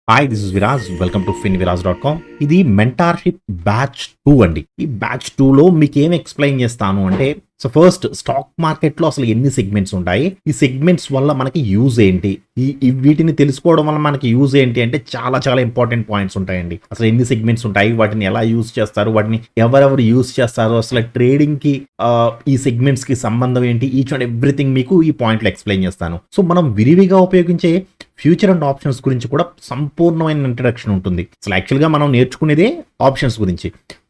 Hi, this is Viraj. Welcome to finviraz.com. ఇది mentorship batch 2 అండి. ఈ బ్యాచ్ 2లో మీకు ఏం ఎక్స్ప్లెయిన్ చేస్తాను అంటే, సో ఫస్ట్ స్టాక్ మార్కెట్లో అసలు ఎన్ని సెగ్మెంట్స్ ఉంటాయి, ఈ సెగ్మెంట్స్ వల్ల మనకి యూజ్ ఏంటి, వీటిని తెలుసుకోవడం వల్ల మనకి యూజ్ ఏంటి అంటే చాలా చాలా ఇంపార్టెంట్ పాయింట్స్ ఉంటాయండి. అసలు ఎన్ని సెగ్మెంట్స్ ఉంటాయి, వాటిని ఎలా యూజ్ చేస్తారు, వాటిని ఎవరెవరు యూజ్ చేస్తారు, అసలు ట్రేడింగ్ కి ఈ సెగ్మెంట్స్ కి సంబంధం ఏంటి, ఈచ్ అండ్ ఎవ్రీథింగ్ మీకు ఈ పాయింట్లో ఎక్స్ప్లెయిన్ చేస్తాను. సో మనం విరివిగా ఉపయోగించే ఫ్యూచర్ అండ్ ఆప్షన్స్ గురించి కూడా సంపూర్ణమైన ఇంట్రడక్షన్ ఉంటుంది. అసలు యాక్చువల్గా మనం నేర్చుకునేదే ఆప్షన్స్ గురించి.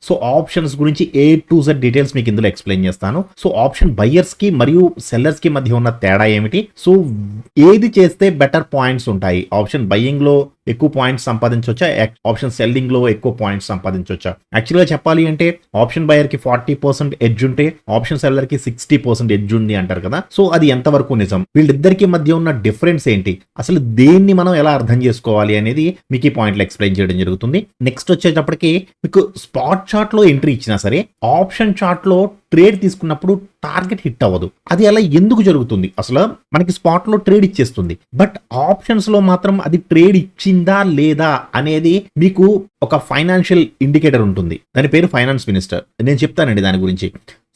సో ఆప్షన్స్ గురించి A to Z డీటెయిల్స్ మీకు ఇందులో ఎక్స్ప్లెయిన్ చేస్తాను. సో ఆప్షన్ బయ్యర్స్ కి మరియు సెల్లర్స్ కి మధ్య ఉన్న తేడా ఏమిటి, సో ఏది చేస్తే బెటర్ పాయింట్స్ ఉంటాయి, ఆప్షన్ బయ్యింగ్ లో ఎక్కువ పాయింట్స్ సంపాదించవచ్చా, ఆప్షన్ సెల్లింగ్ లో ఎక్కువ పాయింట్స్ సంపాదించవచ్చా. యాక్చువల్గా చెప్పాలి అంటే ఆప్షన్ బయర్ కి 40% ఎడ్జ్ ఉంటే ఆప్షన్ సెల్లర్ కి 60% ఎడ్జ్ ఉంది అంటారు కదా. సో అది ఎంతవరకు నిజం, వీళ్ళిద్దరికి మధ్య ఉన్న డిఫరెన్స్ ఏంటి, అసలు దేన్ని మనం ఎలా అర్థం చేసుకోవాలి అనేది మీకు ఈ పాయింట్లో ఎక్స్ప్లెయిన్ చేయడం జరుగుతుంది. నెక్స్ట్ వచ్చేటప్పటికి మీకు స్పాట్ చార్ట్ లో ఎంట్రీ ఇచ్చినా సరే ఆప్షన్ చార్ట్ లో ట్రేడ్ తీసుకున్నప్పుడు టార్గెట్ హిట్ అవ్వదు. అది అలా ఎందుకు జరుగుతుంది, అసలు మనకి స్పాట్ లో ట్రేడ్ ఇచ్చేస్తుంది, బట్ ఆప్షన్స్ లో మాత్రం అది ట్రేడ్ ఇచ్చిందా లేదా అనేది మీకు ఒక ఫైనాన్షియల్ ఇండికేటర్ ఉంటుంది, దాని పేరు ఫైనాన్స్ మినిస్టర్. నేను చెప్తానండి దాని గురించి.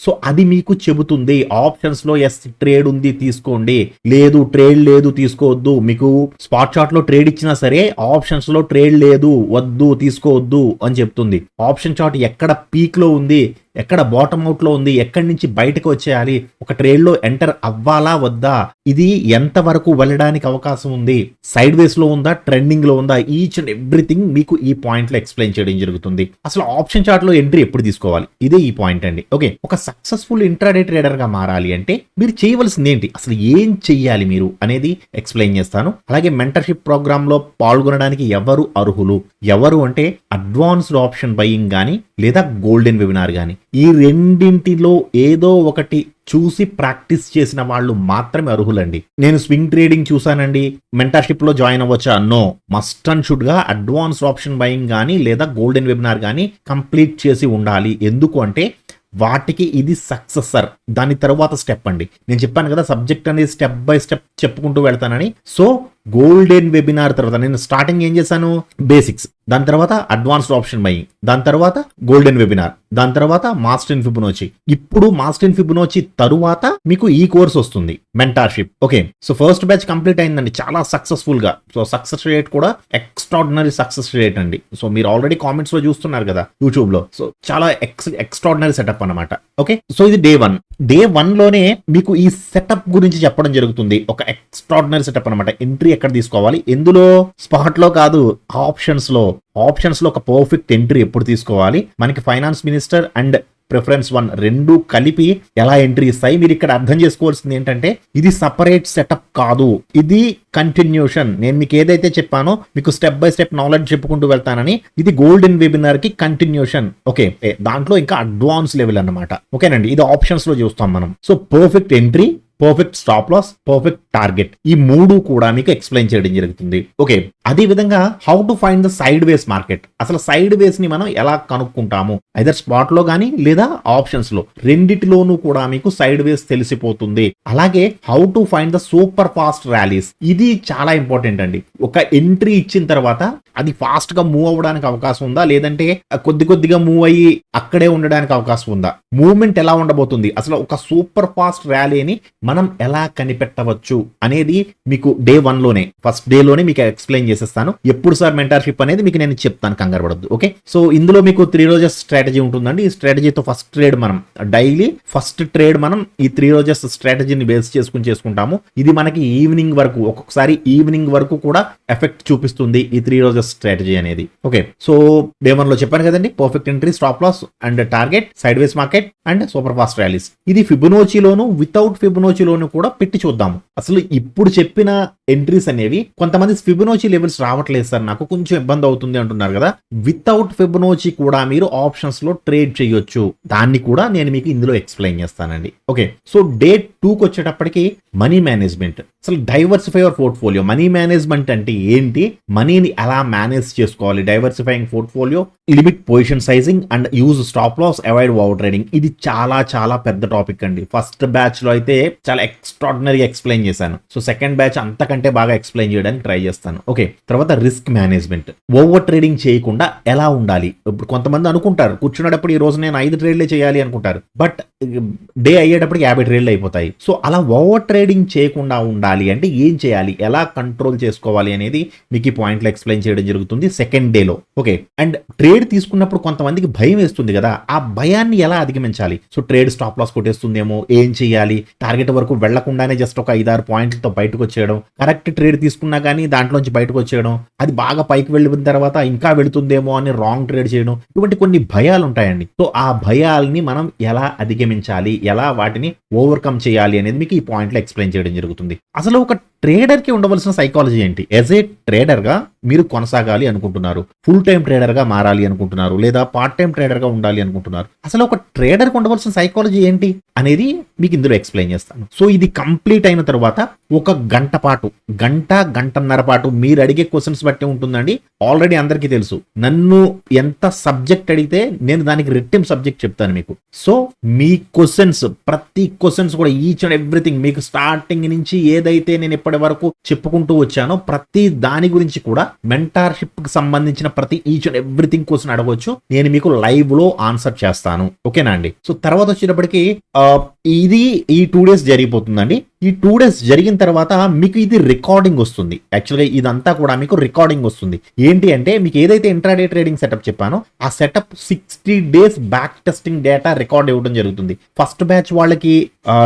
సో అది మీకు చెబుతుంది ఆప్షన్స్ లో ఎస్ ట్రేడ్ ఉంది తీసుకోండి, లేదు ట్రేడ్ లేదు తీసుకోవద్దు. మీకు స్పాట్ చార్ట్ లో ట్రేడ్ ఇచ్చినా సరే ఆప్షన్స్ లో ట్రేడ్ లేదు, వద్దు తీసుకోవద్దు అని చెప్తుంది. ఆప్షన్ చార్ట్ ఎక్కడ పీక్ లో ఉంది, ఎక్కడ బాటమ్ అవుట్ లో ఉంది, ఎక్కడి నుంచి బయటకు వచ్చేయాలి, ఒక ట్రేడ్ లో ఎంటర్ అవ్వాలా వద్దా, ఇది ఎంత వరకు వెళ్ళడానికి అవకాశం ఉంది, సైడ్ వేస్ లో ఉందా, ట్రెండింగ్ లో ఉందా, ఈచ్ అండ్ ఎవ్రీథింగ్ మీకు ఈ పాయింట్ లో ఎక్స్ప్లెయిన్ చేయడం జరుగుతుంది. అసలు ఆప్షన్ చార్ట్ లో ఎంట్రీ ఎప్పుడు తీసుకోవాలి, ఇదే ఈ పాయింట్ అండి. ఓకే, ఒక సక్సెస్ఫుల్ ఇంట్రాడే ట్రేడర్ గా మారాలి అంటే మీరు చేయవలసింది ఏంటి, అసలు ఏం చెయ్యాలి మీరు అనేది ఎక్స్ప్లెయిన్ చేస్తాను. అలాగే మెంటర్షిప్ ప్రోగ్రామ్ లో పాల్గొనడానికి ఎవరు అర్హులు, ఎవరు అంటే అడ్వాన్స్డ్ ఆప్షన్ బయింగ్ గానీ లేదా గోల్డెన్ వెబినార్ గానీ, ఈ రెండింటిలో ఏదో ఒకటి చూసి ప్రాక్టీస్ చేసిన వాళ్ళు మాత్రమే అర్హులండి. నేను స్వింగ్ ట్రేడింగ్ చూసానండి, మెంటర్షిప్ లో జాయిన్ అవ్వచ్చా, నో. మస్ట్ అండ్ షుడ్ గా అడ్వాన్స్డ్ ఆప్షన్ బయింగ్ గానీ లేదా గోల్డెన్ వెబినార్ గానీ కంప్లీట్ చేసి ఉండాలి. ఎందుకు అంటే వాటికి ఇది సక్సెసర్, దాని తర్వాత స్టెప్ అండి. నేను చెప్పాను కదా సబ్జెక్ట్ అనేది స్టెప్ బై స్టెప్ చెప్పుకుంటూ వెళ్తానని. సో గోల్డెన్ వెబినార్ తర్వాత నేను స్టార్టింగ్ ఏం చేశాను, బేసిక్స్, దాని తర్వాత అడ్వాన్స్డ్ ఆప్షన్ బయింగ్, దాని తర్వాత గోల్డెన్ వెబినార్, దాని తర్వాత మాస్టర్ ఇన్ ఫిబొనాచి. ఇప్పుడు మాస్టర్ ఇన్ ఫిబొనాచి తరువాత మీకు ఈ కోర్స్ వస్తుంది mentorship. Okay, so first batch complete అయిందండి చాలా సక్సెస్ఫుల్ గా. సో సక్సెస్ రేట్ కూడా ఎక్స్ట్రాడినరీ సక్సెస్ రేట్ అండి. సో మీరు ఆల్రెడీ కామెంట్స్ లో చూస్తున్నారు కదా యూట్యూబ్ లో. సో చాలా ఎక్స్ట్రాడినరీ సెటప్ అన్నమాట. ఓకే, సో ఇది డే 1. డే 1 లోనే మీకు ఈ సెటప్ గురించి చెప్పడం జరుగుతుంది. ఒక ఎక్స్ట్రాడినరీ సెటప్ అనమాట. ఎంట్రీ ఎక్కడ తీసుకోవాలి, ఎందులో, స్పాట్ లో కాదు, ఆప్షన్స్ లో. ఆప్షన్స్ లో ఒక పర్ఫెక్ట్ ఎంట్రీ ఎప్పుడు తీసుకోవాలి, మనకి ఫైనాన్స్ మినిస్టర్ అండ్ ప్రిఫరెన్స్ 1 రెండు కలిపి ఎలా ఎంట్రీ ఇస్తాయి. మీరు ఇక్కడ అర్థం చేసుకోవాల్సింది ఏంటంటే ఇది సపరేట్ సెటప్ కాదు, ఇది కంటిన్యూషన్. నేను మీకు ఏదైతే చెప్పానో మీకు స్టెప్ బై స్టెప్ నాలెడ్జ్ చెప్పుకుంటూ వెళ్తానని, ఇది గోల్డెన్ వెబినార్ కి కంటిన్యూషన్. ఓకే, దాంట్లో ఇంకా అడ్వాన్స్ లెవెల్ అన్నమాట. ఓకేనండి, ఇది ఆప్షన్స్ లో చూస్తాం మనం. So perfect entry, perfect stop loss, perfect target, ఈ మూడు కూడా మీకు ఎక్స్ప్లెయిన్ చేయడం జరుగుతుంది. ఓకే, అదే విధంగా how to find the side ways market, అసలు సైడ్ వేస్ ని మనం ఎలా కనుక్కుంటాము, ఐదర్ స్పాట్ లో గానీ లేదా ఆప్షన్స్ లో, రెండిటిలోనూ కూడా మీకు సైడ్ వేస్ తెలిసిపోతుంది. అలాగే how to find the super fast rallies, ఇది చాలా ఇంపార్టెంట్ అండి. ఒక ఎంట్రీ ఇచ్చిన తర్వాత అది ఫాస్ట్ గా మూవ్ అవ్వడానికి అవకాశం ఉందా, లేదంటే కొద్ది కొద్దిగా మూవ్ అయ్యి అక్కడే ఉండడానికి అవకాశం ఉందా, మూవ్మెంట్ ఎలా ఉండబోతుంది, అసలు ఒక సూపర్ ఫాస్ట్ ర్యాలీని మనం ఎలా కనిపెట్టవచ్చు అనేది మీకు డే 1 లోనే, ఫస్ట్ డే లోనే మీకు ఎక్స్ప్లెయిన్ చేసేస్తాను. ఎప్పుడు సార్ మెంటర్షిప్ అనేది మీకు నేను చెప్తాను, కంగారు పడద్దు. ఓకే, సో ఇందులో మీకు 3 రోజెస్ స్ట్రాటజీ ఉంటుందండి. ఈ స్ట్రాటజీతో ఫస్ట్ ట్రేడ్ మనం డైలీ ఫస్ట్ ట్రేడ్ మనం ఈ 3 రోజెస్ స్ట్రాటజీని బేస్ చేసుకుంటాము. ఇది మనకి ఈవినింగ్ వరకు, ఒక్కొక్కసారి ఈవినింగ్ వరకు కూడా ఎఫెక్ట్ చూపిస్తుంది ఈ 3 రోజెస్ స్ట్రాటజీ అనేది. ఓకే, సో డే 1 లో చెప్పాను కదండి, perfect entry, stop loss and target, sideways market and super fast rallies. ఇది ఫిబొనాచిలోను వితౌట్ ఫిబొనాచిలోను కూడా పెట్టి చూద్దాము. అసలు ఇప్పుడు చెప్పిన ఎంట్రీస్ అనేవి కొంతమంది ఫిబొనాచి లెవెల్స్ రావట్లేదు సార్, నాకు కొంచెం ఇబ్బంది అవుతుంది అంటున్నారు కదా. వితౌట్ ఫిబొనాచి కూడా మీరు ఆప్షన్స్ లో ట్రేడ్ చేయొచ్చు, దాన్ని కూడా నేను మీకు ఇందులో ఎక్స్ప్లెయిన్ చేస్తానండి. ఓకే, సో డే 2కి వచ్చేటప్పటికి మనీ మేనేజ్మెంట్, అసలు diversify your portfolio. Money management అంటే ఏంటి, మనీని ఎలా మేనేజ్ చేసుకోవాలి, diversifying portfolio, limit position sizing and use stop loss, avoid over trading. ఇది చాలా చాలా పెద్ద టాపిక్ అండి. ఫస్ట్ బ్యాచ్ లో అయితే చాలా ఎక్స్ట్రాడినరీ ఎక్స్ప్లెయిన్ చేశాను. సో సెకండ్ బ్యాచ్ అంతకంటే కంటే బాగా ఎక్స్ప్లెయిన్ చేయడానికి ట్రై చేస్తాను. ఓకే, తర్వాత రిస్క్ మేనేజ్మెంట్, ఓవర్ ట్రేడింగ్ చేయకుండా ఎలా ఉండాలి. ఇప్పుడు కొంతమంది అనుకుంటారు కూర్చునేటప్పుడు ఈ రోజు నేను 5 ట్రేడ్లే చేయాలి అనుకుంటారు, బట్ డే అయ్యేటప్పటికి 50 ట్రేడ్లు అయిపోతాయి. సో అలా ఓవర్ ట్రేడింగ్ చేయకుండా ఉండాలి అంటే ఏం చేయాలి, ఎలా కంట్రోల్ చేసుకోవాలి అనేది మీకు ఈ పాయింట్లో ఎక్స్ప్లెయిన్ చేయడం జరుగుతుంది సెకండ్ డేలో. ఓకే, అండ్ ట్రేడ్ తీసుకున్నప్పుడు కొంతమందికి భయం వేస్తుంది కదా, ఆ భయాన్ని ఎలా అధిగమించాలి. సో ట్రేడ్ స్టాప్ లాస్ కొట్టేస్తుందేమో, ఏం చేయాలి, టార్గెట్ వరకు వెళ్లకుండానే జస్ట్ ఒక 5-6 పాయింట్లతో బయటకు వచ్చేయడం, కరెక్ట్ ట్రేడ్ తీసుకున్నా కానీ దాంట్లోంచి బయటకు వచ్చేయడం, అది బాగా పైకి వెళ్ళిన తర్వాత ఇంకా వెళుతుందేమో అని రాంగ్ ట్రేడ్ చేయడం, ఇటువంటి కొన్ని భయాలు ఉంటాయండి. సో ఆ భయాల్ని మనం ఎలా అధిగమించాలి, ఎలా వాటిని ఓవర్కమ్ చేయాలి అనేది మీకు ఈ పాయింట్లో ఎక్స్ప్లెయిన్ చేయడం జరుగుతుంది. అసలు ఒక ట్రేడర్ కి ఉండవలసిన సైకాలజీ ఏంటి, యాజ్ ఏ ట్రేడర్ గా మీరు కొనసాగాలి అనుకుంటున్నారు, ఫుల్ టైం ట్రేడర్ గా మారాలి అనుకుంటున్నారు, లేదా పార్ట్ టైం ట్రేడర్ గా ఉండాలి అనుకుంటున్నారు, అసలు ఒక ట్రేడర్ కి ఉండవలసిన సైకాలజీ ఏంటి అనేది మీకు ఇందులో ఎక్స్ప్లెయిన్ చేస్తాను. సో ఇది కంప్లీట్ అయిన తర్వాత ఒక గంట పాటు, గంటన్నర పాటు మీరు అడిగే క్వశ్చన్స్ బట్టి ఉంటుందండి. ఆల్రెడీ అందరికీ తెలుసు, నన్ను ఎంత సబ్జెక్ట్ అడిగితే నేను దానికి రెట్టింపు సబ్జెక్ట్ చెప్తాను మీకు. సో మీ క్వశ్చన్స్, ప్రతి క్వశ్చన్స్ కూడా ఈచ్ అండ్ ఎవ్రీథింగ్ మీకు స్టార్టింగ్ నుంచి ఏదైతే నేను ఇప్పటి వరకు చెప్పుకుంటూ వచ్చానో ప్రతి దాని గురించి కూడా మెంటార్షిప్ కి సంబంధించిన ప్రతి ఈచ్ అండ్ ఎవ్రీథింగ్ క్వశ్చన్ అడగవచ్చు, నేను మీకు లైవ్ లో ఆన్సర్ చేస్తాను. ఓకేనా అండి. సో తర్వాత వచ్చేటప్పటికి ఇది ఈ 2 days జరిగిపోతుందండి. ఈ 2 days జరిగిన తర్వాత మీకు ఇది రికార్డింగ్ వస్తుంది. యాక్చువల్గా ఇదంతా కూడా మీకు రికార్డింగ్ వస్తుంది. ఏంటి అంటే మీకు ఏదైతే ఇంట్రాడే ట్రేడింగ్ సెటప్ చెప్పానో ఆ setup 60 days back testing data record ఇవ్వడం జరుగుతుంది. ఫస్ట్ బ్యాచ్ వాళ్ళకి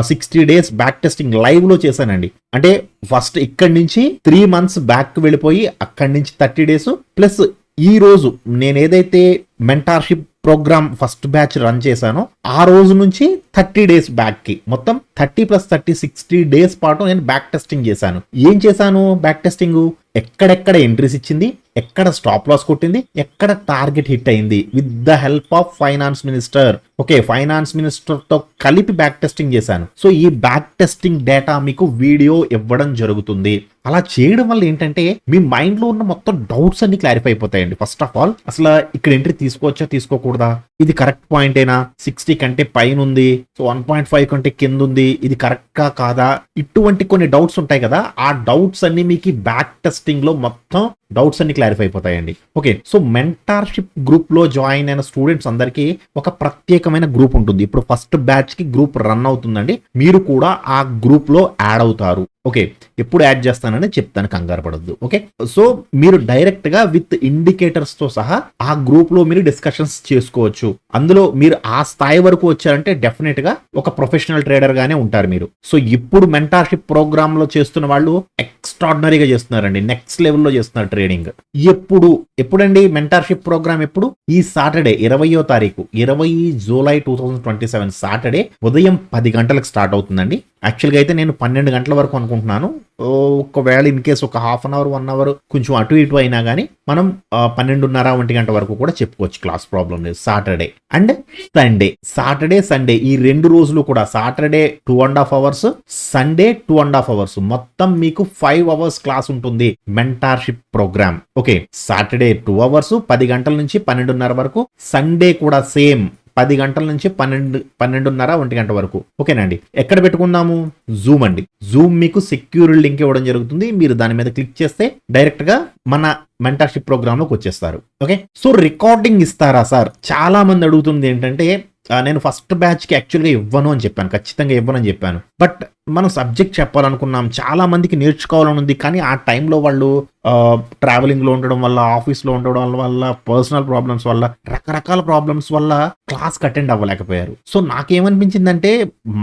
60 days బ్యాక్ టెస్టింగ్ లైవ్ లో చేశానండి. అంటే ఫస్ట్ ఇక్కడి నుంచి 3 months బ్యాక్ వెళ్ళిపోయి అక్కడి నుంచి 30 days ప్లస్ ఈ రోజు నేను ఏదైతే mentorship programme first batch run చేశానో ఆ రోజు నుంచి 30 days బ్యాక్ కి మొత్తం 30 + 30 60 days పాటు నేను బ్యాక్ టెస్టింగ్ చేశాను. ఏం చేశాను బ్యాక్ టెస్టింగ్, ఎక్కడెక్కడ ఎంట్రీస్ ఇచ్చింది, ఎక్కడ స్టాప్ లాస్ కొట్టింది, ఎక్కడ టార్గెట్ హిట్ అయింది, with the help of finance minister. Okay, finance minister తో కలిపి బ్యాక్ టెస్టింగ్ చేశాను. సో ఈ బ్యాక్ టెస్టింగ్ డేటా మీకు వీడియో ఇవ్వడం జరుగుతుంది. అలా చేయడం వల్ల ఏంటంటే మీ మైండ్ లో ఉన్న మొత్తం డౌట్స్ అన్ని క్లారిఫై అయిపోతాయండి. ఫస్ట్ ఆఫ్ ఆల్ అసలు ఇక్కడ ఎంట్రీ తీసుకోవచ్చా తీసుకోకూడదా, ఇది కరెక్ట్ పాయింటేనా, 60 కంటే పైన ఉంది, సో 1.5 కంటే కింద ఉంది, ఇది కరెక్ట్ గా కాదా, ఇటువంటి కొన్ని డౌట్స్ ఉంటాయి కదా, ఆ డౌట్స్ అన్ని మీకు బ్యాక్ టెస్టింగ్ లో మొత్తం డౌట్స్ అన్ని క్లారిఫై అయిపోతాయండి. ఓకే, సో మెంటార్షిప్ గ్రూప్ లో జాయిన్ అయిన స్టూడెంట్స్ అందరికీ ఒక ప్రత్యేకమైన గ్రూప్ ఉంటుంది. ఇప్పుడు ఫస్ట్ బ్యాచ్ కి గ్రూప్ రన్ అవుతుందండి, మీరు కూడా ఆ గ్రూప్ లో యాడ్ అవుతారు. ఓకే, ఎప్పుడు యాడ్ చేస్తానని చెప్తాను, కంగారు పడొద్దు. ఓకే, సో మీరు డైరెక్ట్ గా విత్ ఇండికేటర్స్ తో సహా ఆ గ్రూప్ లో మీరు డిస్కషన్స్ చేసుకోవచ్చు. అందులో మీరు ఆ స్థాయి వరకు వచ్చారంటే డెఫినెట్ గా ఒక ప్రొఫెషనల్ ట్రేడర్ గానే ఉంటారు మీరు. సో ఇప్పుడు మెంటార్షిప్ ప్రోగ్రామ్ లో చేస్తున్న వాళ్ళు ఎక్స్ట్రాడినరీగా చేస్తున్నారండి, నెక్స్ట్ లెవెల్లో చేస్తున్నారు ట్రేడింగ్. ఎప్పుడండి మెంటార్షిప్ ప్రోగ్రామ్ ఎప్పుడు, ఈ సాటర్డే 20వ తారీఖు 20 July 2027 సాటర్డే ఉదయం 10 గంటలకు స్టార్ట్ అవుతుందండి. యాక్చువల్గా అయితే నేను 12 గంటల వరకు అనుకుంటున్నాను. ఒకవేళ ఇన్ కేసు ఒక హాఫ్ అన్ అవర్ 1 hour కొంచెం అటు ఇటు అయినా కానీ మనం 12:30 1 గంట వరకు కూడా చెప్పుకోవచ్చు, క్లాస్ ప్రాబ్లం లేదు. సాటర్డే అండ్ సాటర్డే సండే ఈ 2 రోజులు కూడా, సాటర్డే 2.5 hours, సండే 2.5 hours, మొత్తం మీకు 5 hours క్లాస్ ఉంటుంది mentorship programme. Okay, Saturday 2 hours 10 గంటల నుంచి 12:30 వరకు, సండే కూడా సేమ్ 10 గంటల నుంచి 12:30 1 గంట వరకు. ఓకేనండి. ఎక్కడ పెట్టుకున్నాము, జూమ్ అండి. జూమ్ మీకు సెక్యూర్ లింక్ ఇవ్వడం జరుగుతుంది. మీరు దాని మీద క్లిక్ చేస్తే డైరెక్ట్ గా మన మెంటర్షిప్ ప్రోగ్రామ్ లోకి వచ్చేస్తారు. ఓకే, సో రికార్డింగ్ ఇస్తారా సార్, చాలా మంది అడుగుతుంది ఏంటంటే, నేను ఫస్ట్ బ్యాచ్ కి యాక్చువల్గా ఇవ్వను అని చెప్పాను, ఖచ్చితంగా ఇవ్వను అని చెప్పాను. బట్ మనం సబ్జెక్ట్ చెప్పాలనుకున్నాం, చాలా మందికి నేర్చుకోవాలని ఉంది, కానీ ఆ టైంలో వాళ్ళు ట్రావెలింగ్ లో ఉండడం వల్ల, ఆఫీస్ లో ఉండడం వల్ల, పర్సనల్ ప్రాబ్లమ్స్ వల్ల, రకరకాల ప్రాబ్లమ్స్ వల్ల క్లాస్ అటెండ్ అవ్వలేకపోయారు. సో నాకేమనిపించిందంటే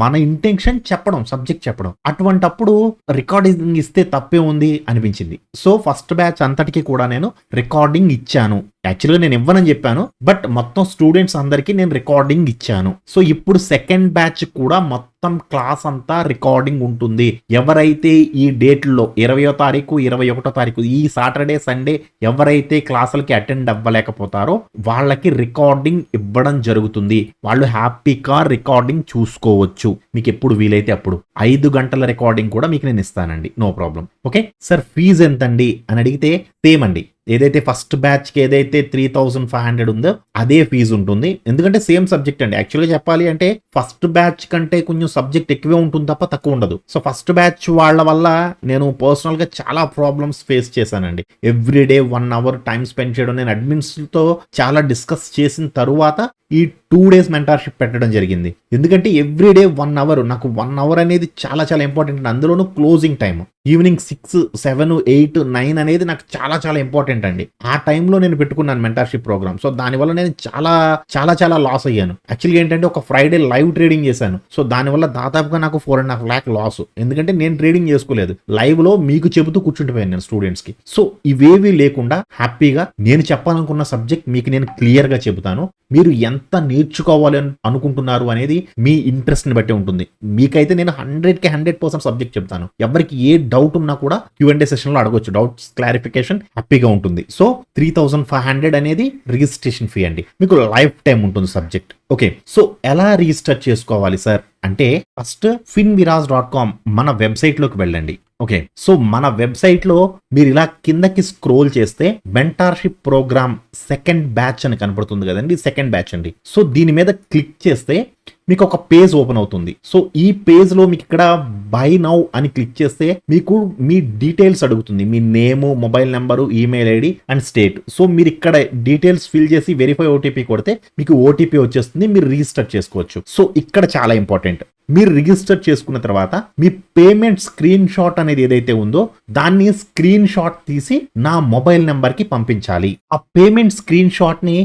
మన ఇంటెన్షన్ చెప్పడం, సబ్జెక్ట్ చెప్పడం, అటువంటప్పుడు రికార్డింగ్ ఇస్తే తప్పే ఉంది అనిపించింది. సో ఫస్ట్ బ్యాచ్ అంతటికి కూడా నేను రికార్డింగ్ ఇచ్చాను. యాక్చువల్గా నేను ఇవ్వనని చెప్పాను, బట్ మొత్తం స్టూడెంట్స్ అందరికీ నేను రికార్డింగ్ ఇచ్చాను. సో ఇప్పుడు సెకండ్ బ్యాచ్ కూడా మొత్తం క్లాస్ అంతా రికార్డింగ్ ఉంటుంది. ఎవరైతే ఈ డేట్లో 20వ తారీఖు 21వ తారీఖు ఈ సాటర్డే సండే ఎవరైతే క్లాసులకి అటెండ్ అవ్వలేకపోతారో వాళ్ళకి రికార్డింగ్ ఇవ్వడం జరుగుతుంది. వాళ్ళు హ్యాపీగా రికార్డింగ్ చూసుకోవచ్చు. మీకు ఎప్పుడు వీలైతే అప్పుడు 5 గంటల రికార్డింగ్ కూడా మీకు నేను ఇస్తానండి, no problem. Okay sir, fee ఎంతండి అని అడిగితే సేమ్ అండి. ఏదైతే ఫస్ట్ బ్యాచ్ కి ఏదైతే 3,500 ఉందో అదే ఫీజు ఉంటుంది. ఎందుకంటే సేమ్ సబ్జెక్ట్ అండి. యాక్చువల్గా చెప్పాలి అంటే ఫస్ట్ బ్యాచ్ కంటే కొంచెం సబ్జెక్ట్ ఎక్కువే ఉంటుంది తప్ప తక్కువ ఉండదు. సో ఫస్ట్ బ్యాచ్ వాళ్ళ వల్ల నేను పర్సనల్ గా చాలా ప్రాబ్లమ్స్ ఫేస్ చేశానండి. ఎవ్రీడే 1 hour టైం స్పెండ్ చేయడం, నేను అడ్మిన్స్ తో చాలా డిస్కస్ చేసిన తరువాత ఈ 2 days మెంటార్షిప్ పెట్టడం జరిగింది. ఎందుకంటే ఎవ్రీడే 1 hour, నాకు 1 hour అనేది చాలా చాలా ఇంపార్టెంట్. అందులోనూ క్లోజింగ్ టైం ఈవినింగ్ 6, 7, 8, 9 అనేది నాకు చాలా చాలా ఇంపార్టెంట్ అండి. ఆ టైంలో నేను పెట్టుకున్నాను మెంటార్షిప్ ప్రోగ్రామ్. సో దానివల్ల నేను చాలా చాలా చాలా లాస్ అయ్యాను. యాక్చువల్గా ఏంటంటే ఒక ఫ్రైడే లైవ్ ట్రేడింగ్ చేశాను. సో దానివల్ల దాదాపుగా నాకు 4.5 lakh లాస్. ఎందుకంటే నేను ట్రేడింగ్ చేసుకోలేదు, లైవ్ లో మీకు చెబుతూ కూర్చుంటుపోయాను నేను స్టూడెంట్స్ కి. సో ఇవేవి లేకుండా హ్యాపీగా నేను చెప్పాలనుకున్న సబ్జెక్ట్ మీకు నేను క్లియర్ గా చెబుతాను. మీరు ఎంత నేర్చుకోవాలి అని అనుకుంటున్నారు అనేది మీ ఇంట్రెస్ట్ ని బట్టి ఉంటుంది. మీకైతే నేను 100కి 100% సబ్జెక్ట్ చెప్తాను. ఎవరికి ఏ డౌట్ ఉన్నా కూడా Q&A సెషన్ లో అడగొచ్చు. డౌట్స్ క్లారిఫికేషన్ హ్యాపీగా ఉంటుంది. సో 3,500 అనేది రిజిస్ట్రేషన్ ఫీ అండి. మీకు లైఫ్ టైం ఉంటుంది సబ్జెక్ట్. ఓకే, సో ఎలా రిజిస్టర్ చేసుకోవాలి సార్ అంటే ఫస్ట్ finviras.com మన వెబ్సైట్ లోకి వెళ్ళండి. ఓకే, సో మన వెబ్సైట్ లో మీరు ఇలా కిందకి స్క్రోల్ చేస్తే మెంటార్షిప్ ప్రోగ్రామ్ సెకండ్ బ్యాచ్ అని కనపడుతుంది కదండి, సెకండ్ బ్యాచ్ అండి. సో దీని మీద క్లిక్ చేస్తే మీకు ఒక పేజ్ ఓపెన్ అవుతుంది. సో ఈ పేజ్ లో మీకు ఇక్కడ బై నౌ అని క్లిక్ చేస్తే మీకు మీ డీటెయిల్స్ అడుగుతుంది. మీ name, mobile number, email ID and state. So మీరు ఇక్కడ డీటెయిల్స్ ఫిల్ చేసి వెరిఫై ఓటీపీ కొడితే మీకు ఓటీపీ వచ్చేస్తుంది. మీరు రిజిస్టర్ చేసుకోవచ్చు. సో ఇక్కడ చాలా ఇంపార్టెంట్, మీరు రిజిస్టర్ చేసుకున్న తర్వాత మీ పేమెంట్ స్క్రీన్ షాట్ అనేది ఏదైతే ఉందో దాన్ని స్క్రీన్ షాట్ తీసి నా మొబైల్ నెంబర్ కి పంపించాలి. ఆ పేమెంట్ స్క్రీన్ షాట్ ని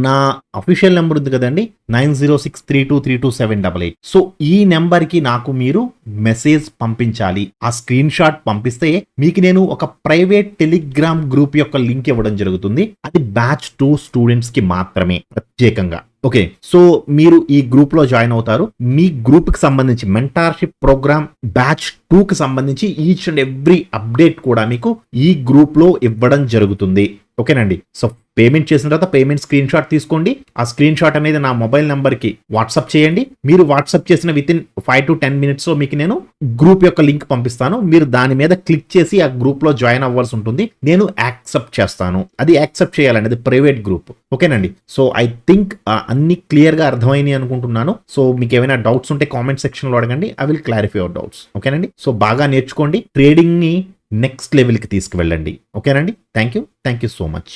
నా అఫీషియల్ నెంబర్ ఉంది కదండి, 9063232788. సో ఈ నెంబర్ కి నాకు మీరు మెసేజ్ పంపించాలి. ఆ స్క్రీన్ షాట్ పంపిస్తే మీకు నేను ఒక ప్రైవేట్ టెలిగ్రామ్ గ్రూప్ యొక్క లింక్ ఇవ్వడం జరుగుతుంది. అది బ్యాచ్ 2 స్టూడెంట్స్ కి మాత్రమే ప్రత్యేకంగా. ఓకే, సో మీరు ఈ గ్రూప్ లో జాయిన్ అవుతారు. మీ గ్రూప్ కి సంబంధించి మెంటార్షిప్ ప్రోగ్రామ్ బ్యాచ్ 2 కి సంబంధించి ఈచ్ అండ్ ఎవ్రీ అప్డేట్ కూడా మీకు ఈ గ్రూప్ లో ఇవ్వడం జరుగుతుంది. ఓకేనండి, సో పేమెంట్ చేసిన తర్వాత పేమెంట్ స్క్రీన్ షాట్ తీసుకోండి. ఆ స్క్రీన్ షాట్ అనేది నా మొబైల్ నెంబర్ కి వాట్సాప్ చేయండి. మీరు వాట్సాప్ చేసిన వితిన్ 5 to 10 minutes లో మీకు నేను గ్రూప్ యొక్క లింక్ పంపిస్తాను. మీరు దాని మీద క్లిక్ చేసి ఆ గ్రూప్ లో జాయిన్ అవ్వాల్సి ఉంటుంది. నేను యాక్సెప్ట్ చేస్తాను. అది యాక్సెప్ట్ చేయాలండి, అది ప్రైవేట్ గ్రూప్. ఓకేనండి, సో ఐ థింక్ అన్ని క్లియర్ గా అర్థమైనాయి అనుకుంటున్నాను. సో మీకు ఏమైనా డౌట్స్ ఉంటే కామెంట్ సెక్షన్ లో అడగండి. I will clarify your doubts. ఓకేనండి, సో బాగా నేర్చుకోండి, ట్రేడింగ్ ని నెక్స్ట్ లెవెల్ కి తీసుకువెళ్ళండి. ఓకేనండి, థ్యాంక్ యూ సో మచ్.